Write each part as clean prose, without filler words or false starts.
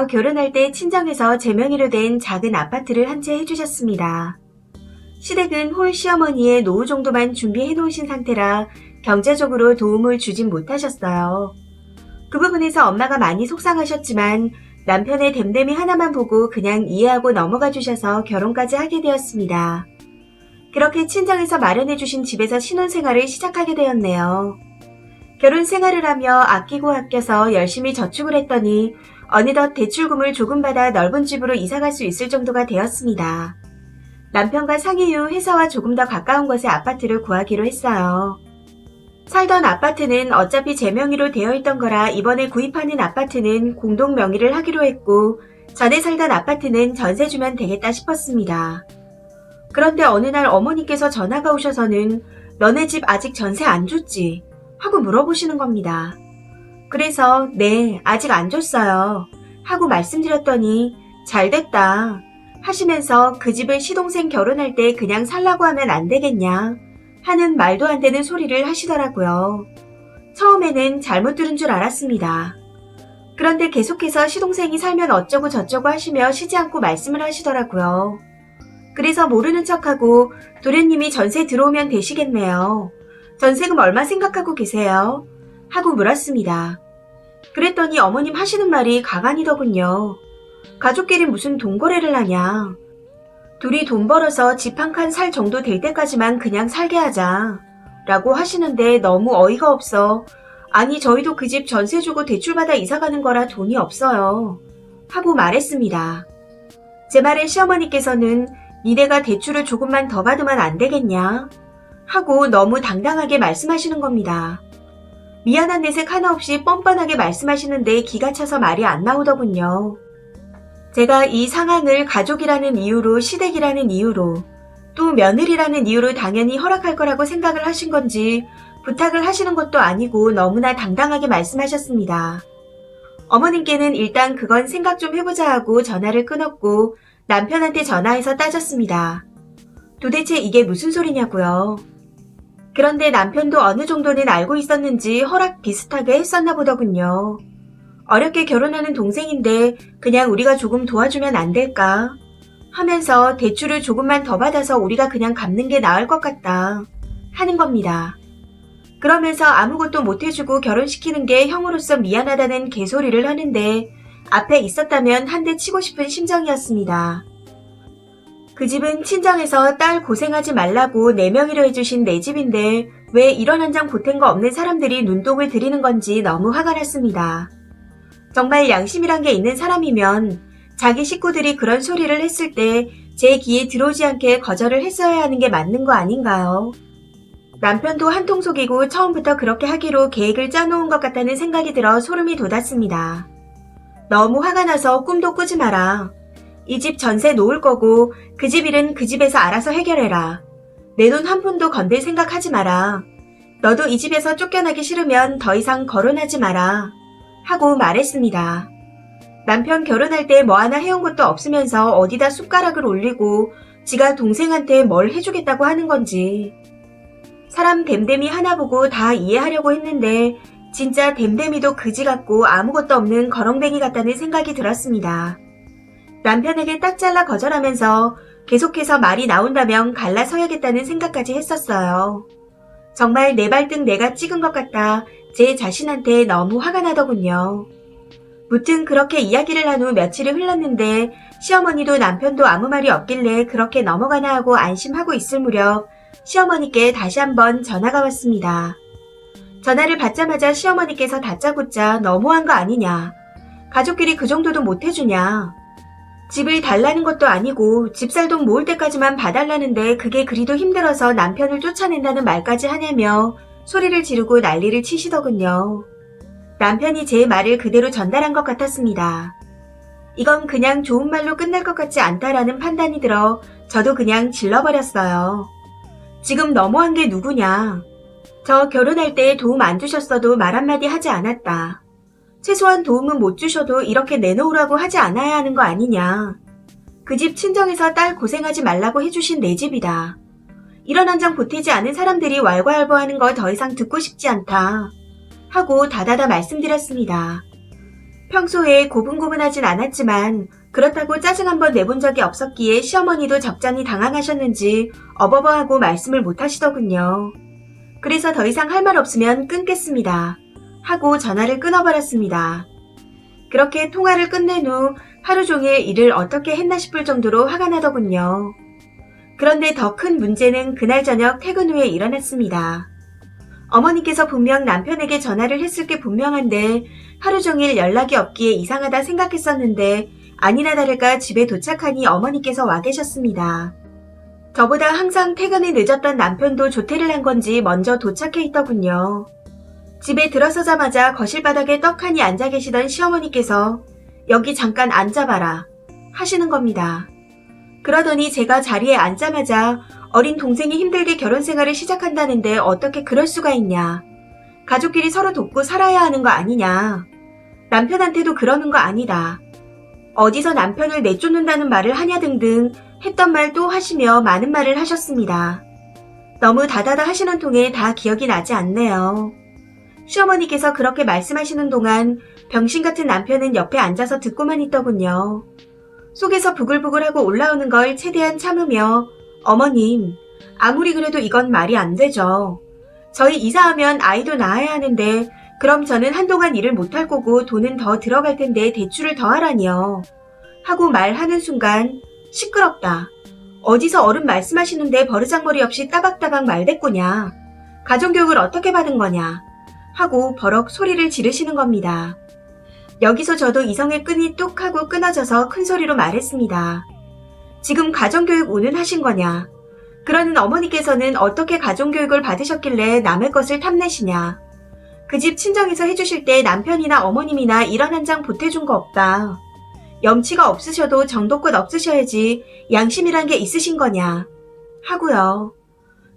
결혼할 때 친정에서 제 명의로 된 작은 아파트를 한 채 해주셨습니다. 시댁은 홀 시어머니의 노후 정도만 준비해 놓으신 상태라 경제적으로 도움을 주진 못하셨어요. 그 부분에서 엄마가 많이 속상하셨지만 남편의 댐댐이 하나만 보고 그냥 이해하고 넘어가 주셔서 결혼까지 하게 되었습니다. 그렇게 친정에서 마련해 주신 집에서 신혼생활을 시작하게 되었네요. 결혼 생활을 하며 아끼고 아껴서 열심히 저축을 했더니 어느덧 대출금을 조금 받아 넓은 집으로 이사갈 수 있을 정도가 되었습니다. 남편과 상의 후 회사와 조금 더 가까운 곳에 아파트를 구하기로 했어요. 살던 아파트는 어차피 제 명의로 되어 있던 거라 이번에 구입하는 아파트는 공동 명의를 하기로 했고 전에 살던 아파트는 전세 주면 되겠다 싶었습니다. 그런데 어느 날 어머니께서 전화가 오셔서는 너네 집 아직 전세 안 줬지? 하고 물어보시는 겁니다. 그래서 네, 아직 안 줬어요. 하고 말씀드렸더니 잘됐다 하시면서 그 집을 시동생 결혼할 때 그냥 살라고 하면 안 되겠냐 하는 말도 안 되는 소리를 하시더라고요. 처음에는 잘못 들은 줄 알았습니다. 그런데 계속해서 시동생이 살면 어쩌고 저쩌고 하시며 쉬지 않고 말씀을 하시더라고요. 그래서 모르는 척하고 도련님이 전세 들어오면 되시겠네요. 전세금 얼마 생각하고 계세요? 하고 물었습니다. 그랬더니 어머님 하시는 말이 가관이더군요. 가족끼리 무슨 돈거래를 하냐. 둘이 돈 벌어서 집 한 칸 살 정도 될 때까지만 그냥 살게 하자. 라고 하시는데 너무 어이가 없어. 아니 저희도 그 집 전세 주고 대출받아 이사가는 거라 돈이 없어요. 하고 말했습니다. 제 말에 시어머니께서는 니네가 대출을 조금만 더 받으면 안 되겠냐? 하고 너무 당당하게 말씀하시는 겁니다. 미안한 내색 하나 없이 뻔뻔하게 말씀하시는데 기가 차서 말이 안 나오더군요. 제가 이 상황을 가족이라는 이유로 시댁이라는 이유로 또 며느리라는 이유로 당연히 허락할 거라고 생각을 하신 건지 부탁을 하시는 것도 아니고 너무나 당당하게 말씀하셨습니다. 어머님께는 일단 그건 생각 좀 해보자 하고 전화를 끊었고 남편한테 전화해서 따졌습니다. 도대체 이게 무슨 소리냐고요. 그런데 남편도 어느 정도는 알고 있었는지 허락 비슷하게 했었나 보더군요. 어렵게 결혼하는 동생인데 그냥 우리가 조금 도와주면 안 될까? 하면서 대출을 조금만 더 받아서 우리가 그냥 갚는 게 나을 것 같다 하는 겁니다. 그러면서 아무것도 못해주고 결혼시키는 게 형으로서 미안하다는 개소리를 하는데 앞에 있었다면 한 대 치고 싶은 심정이었습니다. 그 집은 친정에서 딸 고생하지 말라고 내 명의로 해주신 내 집인데 왜 이런 한 장 보탠 거 없는 사람들이 눈독을 들이는 건지 너무 화가 났습니다. 정말 양심이란 게 있는 사람이면 자기 식구들이 그런 소리를 했을 때 제 귀에 들어오지 않게 거절을 했어야 하는 게 맞는 거 아닌가요? 남편도 한통 속이고 처음부터 그렇게 하기로 계획을 짜놓은 것 같다는 생각이 들어 소름이 돋았습니다. 너무 화가 나서 꿈도 꾸지 마라. 이 집 전세 놓을 거고 그 집 일은 그 집에서 알아서 해결해라. 내 돈 한 푼도 건들 생각하지 마라. 너도 이 집에서 쫓겨나기 싫으면 더 이상 거론하지 마라. 하고 말했습니다. 남편 결혼할 때 뭐 하나 해온 것도 없으면서 어디다 숟가락을 올리고 지가 동생한테 뭘 해주겠다고 하는 건지. 사람 댐댐이 하나 보고 다 이해하려고 했는데 진짜 댐댐이도 그지 같고 아무것도 없는 거렁뱅이 같다는 생각이 들었습니다. 남편에게 딱 잘라 거절하면서 계속해서 말이 나온다면 갈라서야겠다는 생각까지 했었어요. 정말 내 발등 내가 찍은 것 같다 제 자신한테 너무 화가 나더군요. 무튼 그렇게 이야기를 한 후 며칠이 흘렀는데 시어머니도 남편도 아무 말이 없길래 그렇게 넘어가나 하고 안심하고 있을 무렵 시어머니께 다시 한번 전화가 왔습니다. 전화를 받자마자 시어머니께서 다짜고짜 너무한 거 아니냐. 가족끼리 그 정도도 못해주냐. 집을 달라는 것도 아니고 집살돈 모을 때까지만 봐달라는데 그게 그리도 힘들어서 남편을 쫓아낸다는 말까지 하냐며 소리를 지르고 난리를 치시더군요. 남편이 제 말을 그대로 전달한 것 같았습니다. 이건 그냥 좋은 말로 끝날 것 같지 않다라는 판단이 들어 저도 그냥 질러버렸어요. 지금 너무한 게 누구냐. 저 결혼할 때 도움 안 주셨어도 말 한마디 하지 않았다. 최소한 도움은 못 주셔도 이렇게 내놓으라고 하지 않아야 하는 거 아니냐. 그 집 친정에서 딸 고생하지 말라고 해주신 내 집이다. 이런 한 장 보태지 않은 사람들이 왈가왈부하는 거 더 이상 듣고 싶지 않다. 하고 다다다 말씀드렸습니다. 평소에 고분고분하진 않았지만 그렇다고 짜증 한번 내본 적이 없었기에 시어머니도 적잖이 당황하셨는지 어버버하고 말씀을 못 하시더군요. 그래서 더 이상 할 말 없으면 끊겠습니다. 하고 전화를 끊어버렸습니다. 그렇게 통화를 끝낸 후 하루 종일 일을 어떻게 했나 싶을 정도로 화가 나더군요. 그런데 더 큰 문제는 그날 저녁 퇴근 후에 일어났습니다. 어머니께서 분명 남편에게 전화를 했을 게 분명한데 하루 종일 연락이 없기에 이상하다 생각했었는데 아니나 다를까 집에 도착하니 어머니께서 와 계셨습니다. 저보다 항상 퇴근이 늦었던 남편도 조퇴를 한 건지 먼저 도착해 있더군요. 집에 들어서자마자 거실 바닥에 떡하니 앉아 계시던 시어머니께서 여기 잠깐 앉아봐라 하시는 겁니다. 그러더니 제가 자리에 앉자마자 어린 동생이 힘들게 결혼 생활을 시작한다는데 어떻게 그럴 수가 있냐. 가족끼리 서로 돕고 살아야 하는 거 아니냐. 남편한테도 그러는 거 아니다. 어디서 남편을 내쫓는다는 말을 하냐 등등 했던 말 또 하시며 많은 말을 하셨습니다. 너무 다다다 하시는 통에 다 기억이 나지 않네요. 시어머니께서 그렇게 말씀하시는 동안 병신 같은 남편은 옆에 앉아서 듣고만 있더군요. 속에서 부글부글하고 올라오는 걸 최대한 참으며 어머님, 아무리 그래도 이건 말이 안 되죠. 저희 이사하면 아이도 낳아야 하는데 그럼 저는 한동안 일을 못할 거고 돈은 더 들어갈 텐데 대출을 더 하라니요. 하고 말하는 순간 시끄럽다. 어디서 어른 말씀하시는데 버르장머리 없이 따박따박 말대꾸냐. 가정교육을 어떻게 받은 거냐. 하고 버럭 소리를 지르시는 겁니다. 여기서 저도 이성의 끈이 뚝 하고 끊어져서 큰 소리로 말했습니다. 지금 가정교육 운운하신 거냐? 그러는 어머니께서는 어떻게 가정교육을 받으셨길래 남의 것을 탐내시냐? 그 집 친정에서 해주실 때 남편이나 어머님이나 이런 한 장 보태준 거 없다. 염치가 없으셔도 정도껏 없으셔야지 양심이란 게 있으신 거냐? 하고요.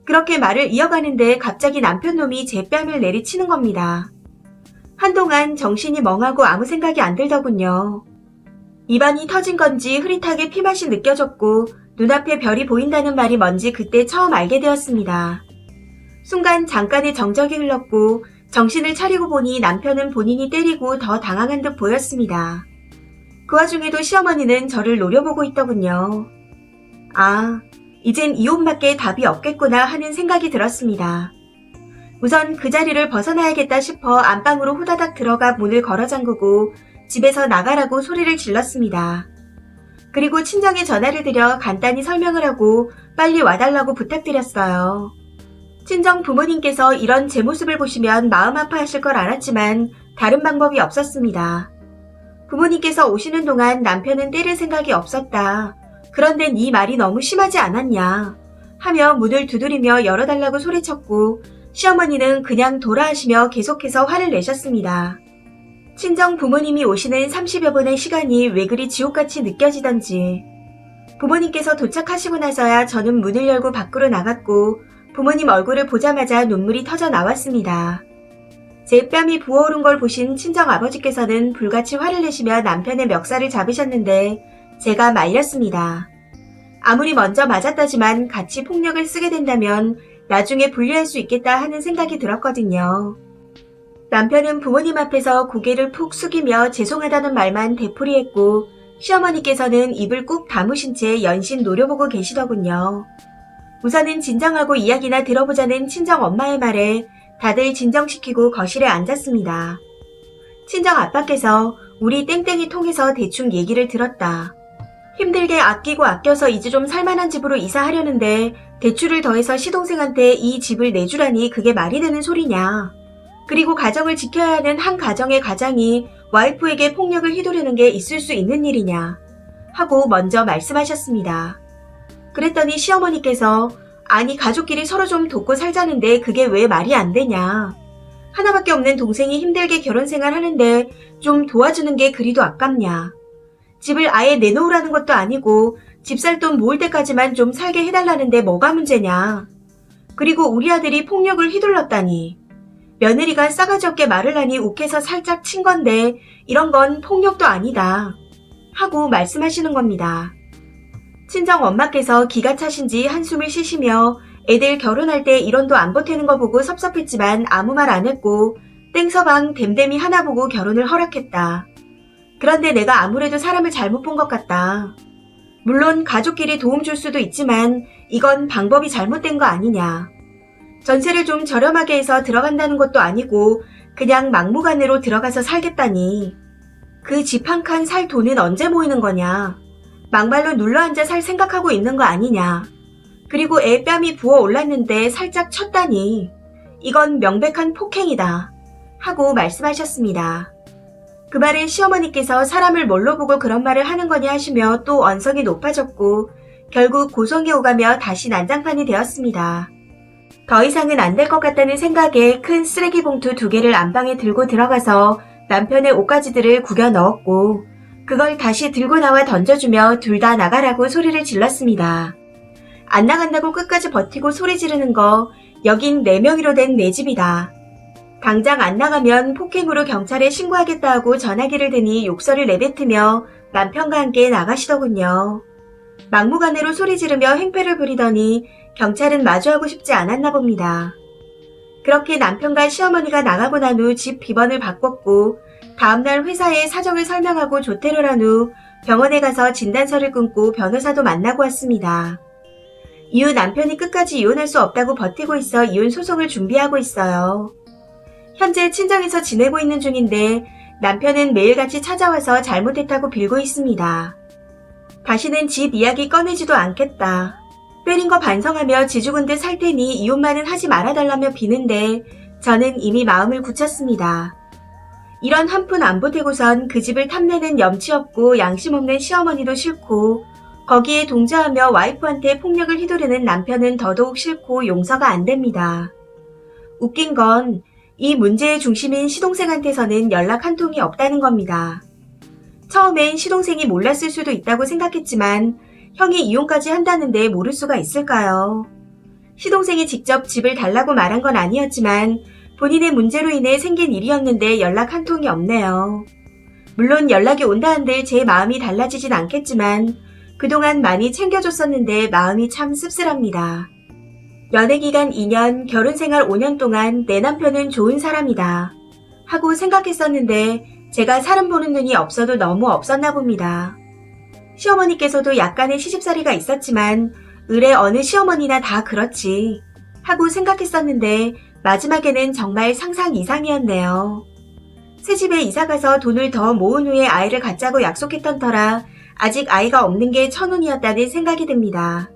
그렇게 말을 이어가는데 갑자기 남편 놈이 제 뺨을 내리치는 겁니다. 한동안 정신이 멍하고 아무 생각이 안 들더군요. 입안이 터진 건지 흐릿하게 피맛이 느껴졌고 눈앞에 별이 보인다는 말이 뭔지 그때 처음 알게 되었습니다. 순간 잠깐의 정적이 흘렀고 정신을 차리고 보니 남편은 본인이 때리고 더 당황한 듯 보였습니다. 그 와중에도 시어머니는 저를 노려보고 있더군요. 아, 이젠 이혼밖에 답이 없겠구나 하는 생각이 들었습니다. 우선 그 자리를 벗어나야겠다 싶어 안방으로 후다닥 들어가 문을 걸어 잠그고 집에서 나가라고 소리를 질렀습니다. 그리고 친정에 전화를 드려 간단히 설명을 하고 빨리 와달라고 부탁드렸어요. 친정 부모님께서 이런 제 모습을 보시면 마음 아파하실 걸 알았지만 다른 방법이 없었습니다. 부모님께서 오시는 동안 남편은 때릴 생각이 없었다. 그런데 네 말이 너무 심하지 않았냐 하며 문을 두드리며 열어달라고 소리쳤고 시어머니는 그냥 돌아하시며 계속해서 화를 내셨습니다. 친정 부모님이 오시는 30여 분의 시간이 왜 그리 지옥같이 느껴지던지. 부모님께서 도착하시고 나서야 저는 문을 열고 밖으로 나갔고 부모님 얼굴을 보자마자 눈물이 터져 나왔습니다. 제 뺨이 부어오른 걸 보신 친정 아버지께서는 불같이 화를 내시며 남편의 멱살을 잡으셨는데 제가 말렸습니다. 아무리 먼저 맞았다지만 같이 폭력을 쓰게 된다면 나중에 분리할 수 있겠다 하는 생각이 들었거든요. 남편은 부모님 앞에서 고개를 푹 숙이며 죄송하다는 말만 되풀이했고 시어머니께서는 입을 꾹 다무신 채 연신 노려보고 계시더군요. 우선은 진정하고 이야기나 들어보자는 친정 엄마의 말에 다들 진정시키고 거실에 앉았습니다. 친정 아빠께서 우리 땡땡이 통해서 대충 얘기를 들었다. 힘들게 아끼고 아껴서 이제 좀 살만한 집으로 이사하려는데 대출을 더해서 시동생한테 이 집을 내주라니 그게 말이 되는 소리냐. 그리고 가정을 지켜야 하는 한 가정의 가장이 와이프에게 폭력을 휘두르는 게 있을 수 있는 일이냐 하고 먼저 말씀하셨습니다. 그랬더니 시어머니께서 아니 가족끼리 서로 좀 돕고 살자는데 그게 왜 말이 안 되냐. 하나밖에 없는 동생이 힘들게 결혼생활 하는데 좀 도와주는 게 그리도 아깝냐. 집을 아예 내놓으라는 것도 아니고 집 살 돈 모을 때까지만 좀 살게 해달라는데 뭐가 문제냐. 그리고 우리 아들이 폭력을 휘둘렀다니. 며느리가 싸가지 없게 말을 하니 욱해서 살짝 친 건데 이런 건 폭력도 아니다. 하고 말씀하시는 겁니다. 친정 엄마께서 기가 차신지 한숨을 쉬시며 애들 결혼할 때 이런도 안 보태는 거 보고 섭섭했지만 아무 말 안 했고 땡서방 댐댐이 하나 보고 결혼을 허락했다. 그런데 내가 아무래도 사람을 잘못 본 것 같다. 물론 가족끼리 도움 줄 수도 있지만 이건 방법이 잘못된 거 아니냐. 전세를 좀 저렴하게 해서 들어간다는 것도 아니고 그냥 막무가내로 들어가서 살겠다니. 그 집 한 칸 살 돈은 언제 모이는 거냐. 막말로 눌러앉아 살 생각하고 있는 거 아니냐. 그리고 애 뺨이 부어 올랐는데 살짝 쳤다니. 이건 명백한 폭행이다. 하고 말씀하셨습니다. 그 말에 시어머니께서 사람을 뭘로 보고 그런 말을 하는 거냐 하시며 또 언성이 높아졌고 결국 고성에 오가며 다시 난장판이 되었습니다. 더 이상은 안 될 것 같다는 생각에 큰 쓰레기 봉투 2개를 안방에 들고 들어가서 남편의 옷가지들을 구겨 넣었고 그걸 다시 들고 나와 던져주며 둘 다 나가라고 소리를 질렀습니다. 안 나간다고 끝까지 버티고 소리 지르는 거 여긴 4명이로 된 내 집이다. 당장 안 나가면 폭행으로 경찰에 신고하겠다 하고 전화기를 드니 욕설을 내뱉으며 남편과 함께 나가시더군요. 막무가내로 소리 지르며 행패를 부리더니 경찰은 마주하고 싶지 않았나 봅니다. 그렇게 남편과 시어머니가 나가고 난 후 집 비번을 바꿨고 다음날 회사에 사정을 설명하고 조퇴를 한 후 병원에 가서 진단서를 끊고 변호사도 만나고 왔습니다. 이후 남편이 끝까지 이혼할 수 없다고 버티고 있어 이혼 소송을 준비하고 있어요. 현재 친정에서 지내고 있는 중인데 남편은 매일같이 찾아와서 잘못했다고 빌고 있습니다. 다시는 집 이야기 꺼내지도 않겠다. 때린 거 반성하며 지죽은 듯 살 테니 이혼만은 하지 말아달라며 비는데 저는 이미 마음을 굳혔습니다. 이런 한 푼 안 보태고선 그 집을 탐내는 염치 없고 양심 없는 시어머니도 싫고 거기에 동조하며 와이프한테 폭력을 휘두르는 남편은 더더욱 싫고 용서가 안 됩니다. 웃긴 건 이 문제의 중심인 시동생한테서는 연락 한 통이 없다는 겁니다. 처음엔 시동생이 몰랐을 수도 있다고 생각했지만 형이 이혼까지 한다는데 모를 수가 있을까요? 시동생이 직접 집을 달라고 말한 건 아니었지만 본인의 문제로 인해 생긴 일이었는데 연락 한 통이 없네요. 물론 연락이 온다 한들 제 마음이 달라지진 않겠지만 그동안 많이 챙겨줬었는데 마음이 참 씁쓸합니다. 연애기간 2년, 결혼생활 5년 동안 내 남편은 좋은 사람이다 하고 생각했었는데 제가 사람 보는 눈이 없어도 너무 없었나 봅니다. 시어머니께서도 약간의 시집살이가 있었지만 을의 어느 시어머니나 다 그렇지 하고 생각했었는데 마지막에는 정말 상상 이상이었네요. 새집에 이사가서 돈을 더 모은 후에 아이를 갖자고 약속했던 터라 아직 아이가 없는 게 천운이었다는 생각이 듭니다.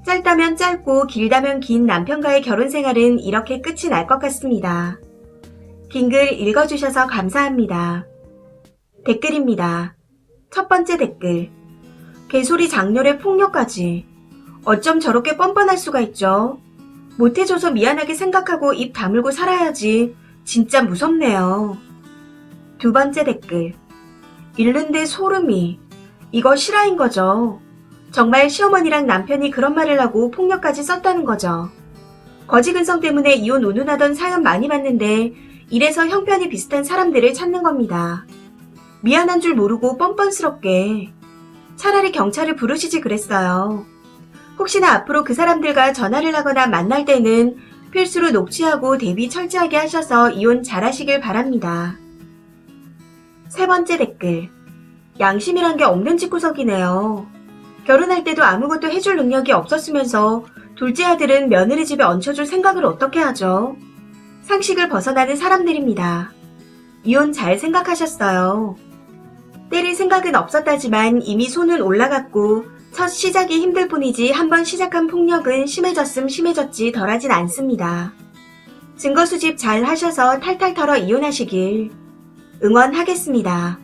짧다면 짧고 길다면 긴 남편과의 결혼생활은 이렇게 끝이 날 것 같습니다. 긴 글 읽어주셔서 감사합니다. 댓글입니다. 첫 번째 댓글. 개소리 장렬에 폭력까지. 어쩜 저렇게 뻔뻔할 수가 있죠? 못해줘서 미안하게 생각하고 입 다물고 살아야지. 진짜 무섭네요. 두 번째 댓글. 읽는데 소름이. 이거 실화인 거죠. 정말 시어머니랑 남편이 그런 말을 하고 폭력까지 썼다는 거죠. 거지근성 때문에 이혼 운운하던 사연 많이 봤는데 이래서 형편이 비슷한 사람들을 찾는 겁니다. 미안한 줄 모르고 뻔뻔스럽게. 차라리 경찰을 부르시지 그랬어요. 혹시나 앞으로 그 사람들과 전화를 하거나 만날 때는 필수로 녹취하고 대비 철저하게 하셔서 이혼 잘하시길 바랍니다. 세 번째 댓글. 양심이란 게 없는 집구석이네요. 결혼할 때도 아무것도 해줄 능력이 없었으면서 둘째 아들은 며느리 집에 얹혀줄 생각을 어떻게 하죠? 상식을 벗어나는 사람들입니다. 이혼 잘 생각하셨어요. 때릴 생각은 없었다지만 이미 손은 올라갔고 첫 시작이 힘들 뿐이지 한번 시작한 폭력은 심해졌음 심해졌지 덜하진 않습니다. 증거 수집 잘 하셔서 탈탈 털어 이혼하시길 응원하겠습니다.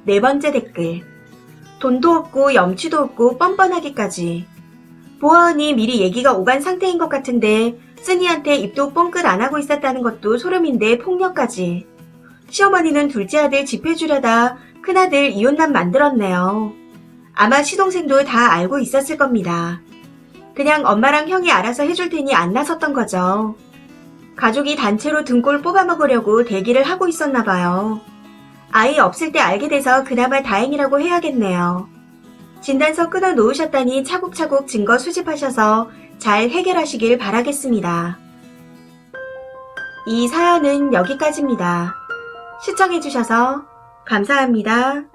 네 번째 댓글. 돈도 없고 염치도 없고 뻔뻔하기까지. 보아하니 미리 얘기가 오간 상태인 것 같은데 쓰니한테 입도 뻥끗 안 하고 있었다는 것도 소름인데 폭력까지. 시어머니는 둘째 아들 집해주려다 큰아들 이혼남 만들었네요. 아마 시동생도 다 알고 있었을 겁니다. 그냥 엄마랑 형이 알아서 해줄 테니 안 나섰던 거죠. 가족이 단체로 등골 뽑아먹으려고 대기를 하고 있었나 봐요. 아이 없을 때 알게 돼서 그나마 다행이라고 해야겠네요. 진단서 끊어 놓으셨다니 차곡차곡 증거 수집하셔서 잘 해결하시길 바라겠습니다. 이 사연은 여기까지입니다. 시청해주셔서 감사합니다.